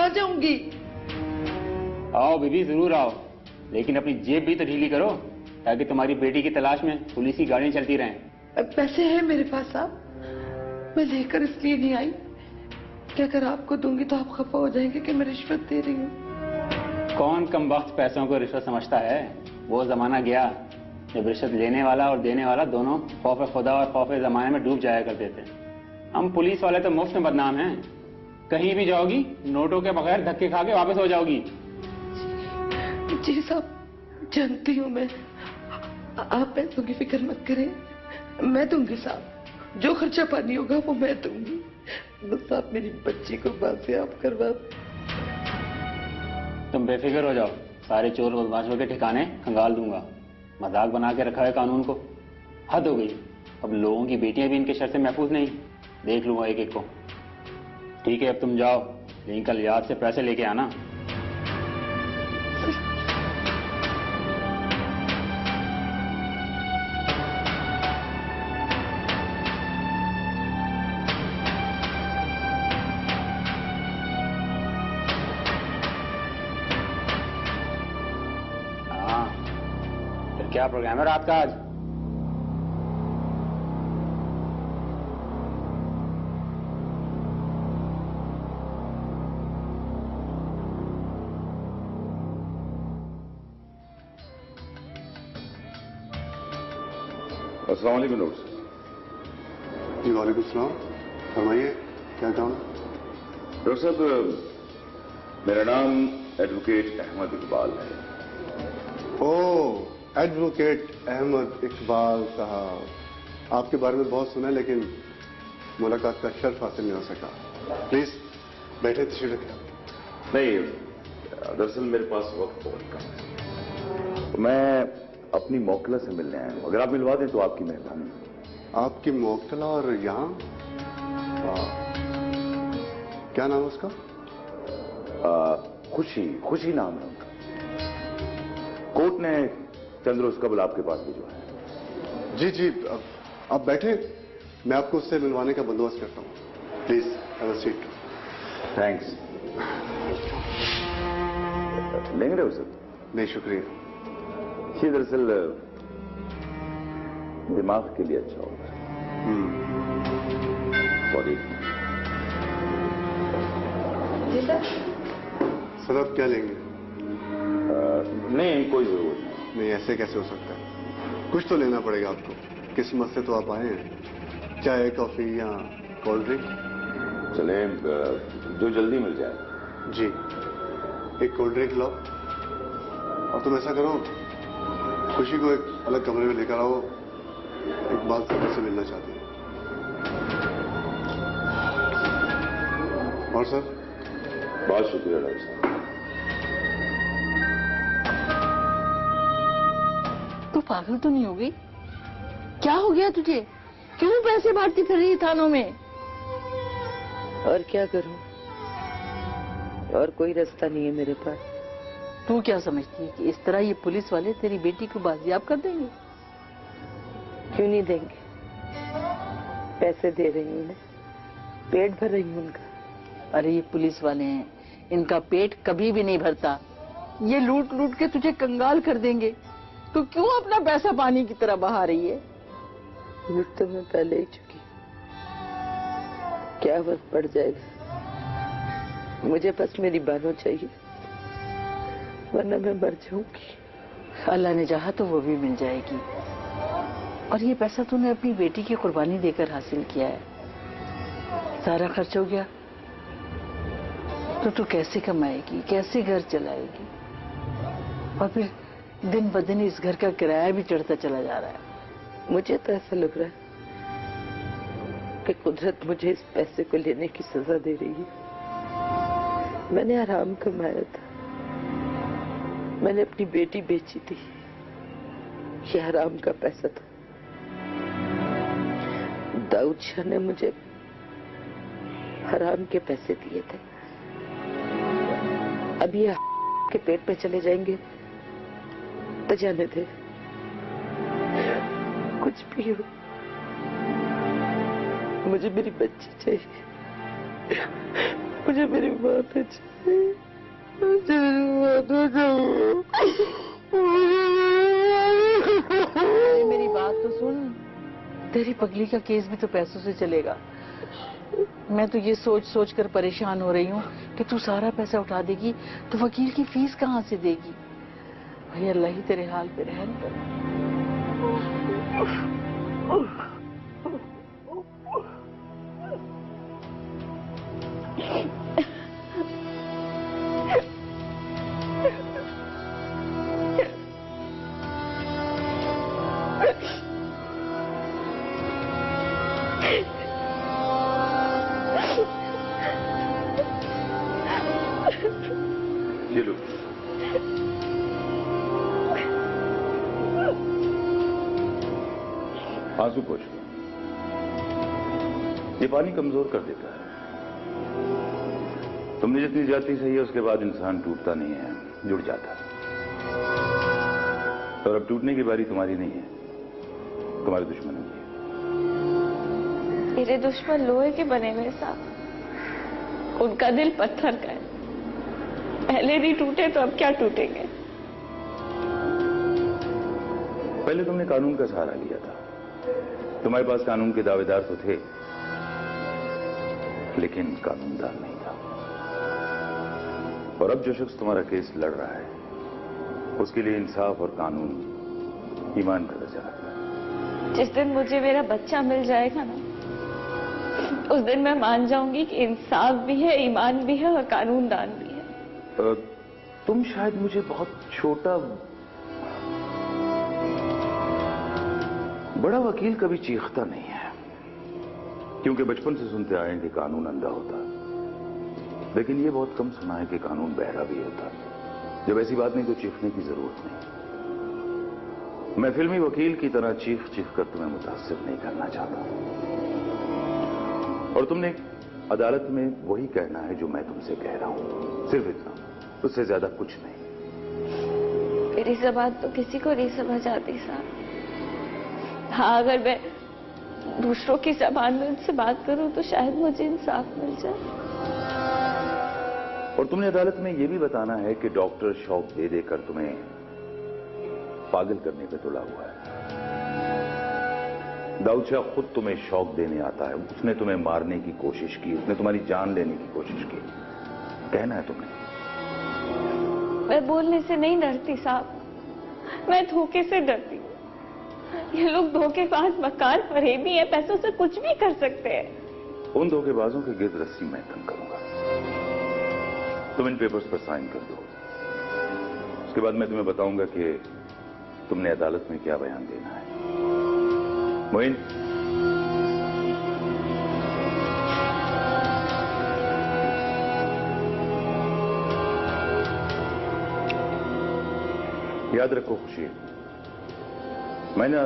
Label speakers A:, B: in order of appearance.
A: कहाँ जाऊंगी?
B: आओ बीबी, जरूर आओ, लेकिन अपनी जेब भी तो ढीली करो ताकि तुम्हारी बेटी की तलाश में पुलिस की गाड़ियां चलती रहें।
A: पैसे हैं मेरे पास साहब, मैं लेकर इसलिए नहीं आई कि अगर आपको दूंगी तो आप खफा हो जाएंगे कि मैं रिश्वत दे रही हूँ।
B: कौन कमबख्त पैसों को रिश्वत समझता है? वो जमाना गया जब रिश्वत लेने वाला और देने वाला दोनों खौफ खुदा और खौफ जमाने में डूब जाया करते थे। हम पुलिस वाले तो मुफ्त में बदनाम हैं। कहीं भी जाओगी नोटों के बगैर धक्के खा के वापस हो जाओगी।
A: जी साहब, जानती हूँ मैं, आप पैसों की फिक्र मत करें, मैं दूंगी साहब, जो खर्चा पानी होगा वो मैं दूंगी, बस आप मेरी बच्ची को बाजियाब करवा।
B: तुम बेफिक्र हो जाओ, सारे चोर बदमाशों के ठिकाने खंगाल दूंगा। मजाक बना के रखा है कानून को, हद हो गई। अब लोगों की बेटियां भी इनके शर से महफूज नहीं, देख लूंगा एक एक को। ठीक है, अब तुम जाओ, लेकिन कल याद से पैसे लेके आना। हाँ, फिर क्या प्रोग्राम है रात का आज?
C: अस्सलाम वालेकुम डॉक्टर साहब।
D: जी वालेकुम सलाम, फरमाइए क्या काम?
C: डॉक्टर साहब, मेरा नाम एडवोकेट अहमद इकबाल है।
D: ओह, एडवोकेट अहमद इकबाल साहब, आपके बारे में बहुत सुना है लेकिन मुलाकात का शर्फ हासिल नहीं हो सका। प्लीज बैठे, तशरीफ रखें।
C: नहीं, दरअसल मेरे पास वक्त बहुत कम है, मैं अपनी मौकला से मिलने आया हूं। अगर आप मिलवा दें तो आपकी मेहरबानी।
D: आपकी मौकला और यहाँ क्या नाम है उसका?
C: खुशी नाम है उनका। कोर्ट ने चंद रोज कबल आपके पास भिजवाया है।
D: जी जी, आप बैठे, मैं आपको उससे मिलवाने का बंदोबस्त करता हूँ। Please have a seat.
C: Thanks. लेंगे डॉक्टर साहब?
D: नहीं शुक्रिया।
C: ये दरअसल दिमाग के लिए अच्छा होगा। सॉरी
D: सर, आप क्या लेंगे?
C: नहीं, कोई जरूरत
D: नहीं, ऐसे कैसे हो सकता है? कुछ तो लेना पड़ेगा आपको, किस्मत से तो आप आए हैं। चाय, कॉफी या कोल्ड ड्रिंक?
C: चले, जो जल्दी मिल जाए।
D: जी, एक कोल्ड ड्रिंक लाओ। और तुम ऐसा करो, खुशी को एक अलग कमरे में लेकर आओ, एक बात से मिलना चाहती हूँ। और सर?
C: बहुत शुक्रिया डॉक्टर साहब।
A: तू पागल तो नहीं हो गई? क्या हो गया तुझे? क्यों पैसे बांटती फिर रही थानों में?
E: और क्या करूं, और कोई रास्ता नहीं है मेरे पास।
A: तू क्या समझती है कि इस तरह ये पुलिस वाले तेरी बेटी को बाजियाब कर देंगे?
E: क्यों नहीं देंगे? पैसे दे रही हूं, पेट भर रही हूं उनका।
A: अरे ये पुलिस वाले हैं, इनका पेट कभी भी नहीं भरता। ये लूट लूट के तुझे कंगाल कर देंगे। तो क्यों अपना पैसा पानी की तरह बहा रही है?
E: लूट तो मैं पहले ही चुकी, क्या फर्क पड़ जाएगा? मुझे बस मेरी बानो चाहिए, वरना मैं मर जाऊंगी।
A: अल्लाह ने चाहा तो वो भी मिल जाएगी। और ये पैसा तूने अपनी बेटी की कुर्बानी देकर हासिल किया है। सारा खर्च हो गया तो तू कैसे कमाएगी, कैसे घर चलाएगी? और फिर दिन ब दिन इस घर का किराया भी चढ़ता चला जा रहा है।
E: मुझे तो ऐसा लग रहा है कि कुदरत मुझे इस पैसे को लेने की सजा दे रही है। मैंने आराम कमाया था, मैंने अपनी बेटी बेची थी, ये हराम का पैसा था। दाऊद शाह ने मुझे हराम के पैसे दिए थे। अब ये के पेट में चले जाएंगे तो जाने दे, कुछ भी हो, मुझे मेरी बच्ची चाहिए। मुझे मेरी बात चाहिए, मुझे मेरी बात चाहिए।
A: अरे मेरी बात तो सुन, तेरी पगली का केस भी तो पैसों से चलेगा। मैं तो ये सोच सोच कर परेशान हो रही हूँ कि तू सारा पैसा उठा देगी तो वकील की फीस कहाँ से देगी। भाई अल्लाह ही तेरे हाल पे रहम करे।
C: ये लो। आंसू पोंछ लो। ये पानी कमजोर कर देता है। तुमने जितनी ज्यादती सही है उसके बाद इंसान टूटता नहीं है, जुड़ जाता है। और अब टूटने की बारी तुम्हारी नहीं है, तुम्हारे दुश्मनों की है।
F: मेरे दुश्मन लोहे के बने हुए साहब, उनका दिल पत्थर का है। पहले नहीं टूटे तो अब क्या टूटेंगे।
C: पहले तुमने कानून का सहारा लिया था, तुम्हारे पास कानून के दावेदार तो थे, लेकिन कानूनदार नहीं था। और अब जो शख्स तुम्हारा केस लड़ रहा है उसके लिए इंसाफ और कानून ईमान का दर्जा रखता है।
F: जिस दिन मुझे मेरा बच्चा मिल जाएगा ना, उस दिन मैं मान जाऊंगी कि इंसाफ भी है, ईमान भी है और कानूनदान भी है।
C: तुम शायद मुझे बहुत छोटा, बड़ा वकील कभी चीखता नहीं है, क्योंकि बचपन से सुनते आए हैं कि कानून अंधा होता है। लेकिन ये बहुत कम सुना है कि कानून बहरा भी होता है। जब ऐसी बात नहीं तो चीखने की जरूरत नहीं। मैं फिल्मी वकील की तरह चीख चीख कर तुम्हें मुतासिर नहीं करना चाहता। और तुमने अदालत में वही कहना है जो मैं तुमसे कह रहा हूं, सिर्फ इतना, उससे ज्यादा कुछ नहीं।
F: मेरी जबान तो किसी को नहीं समझ आती साहब। हाँ, अगर मैं दूसरों की जबान में उनसे बात करूं तो शायद मुझे इंसाफ मिल जाए।
C: और तुमने अदालत में यह भी बताना है कि डॉक्टर शौक दे देकर तुम्हें पागल करने पे तुला हुआ है। दाऊद शाह खुद तुम्हें शौक देने आता है, उसने तुम्हें मारने की कोशिश की, उसने तुम्हारी जान लेने की कोशिश की। कहना है तुम्हें।
F: मैं बोलने से नहीं डरती साहब, मैं धोखे से डरती हूँ। ये लोग धोखेबाज, मकार, फरेबी है, पैसों से कुछ भी कर सकते हैं।
C: उन धोखेबाजों के गिर्द रस्सी मैं तंग करूंगा। तुम इन पेपर्स पर साइन कर दो, उसके बाद मैं तुम्हें बताऊंगा कि तुमने अदालत में क्या बयान देना है। मोइन, याद रखो खुशी, मैंने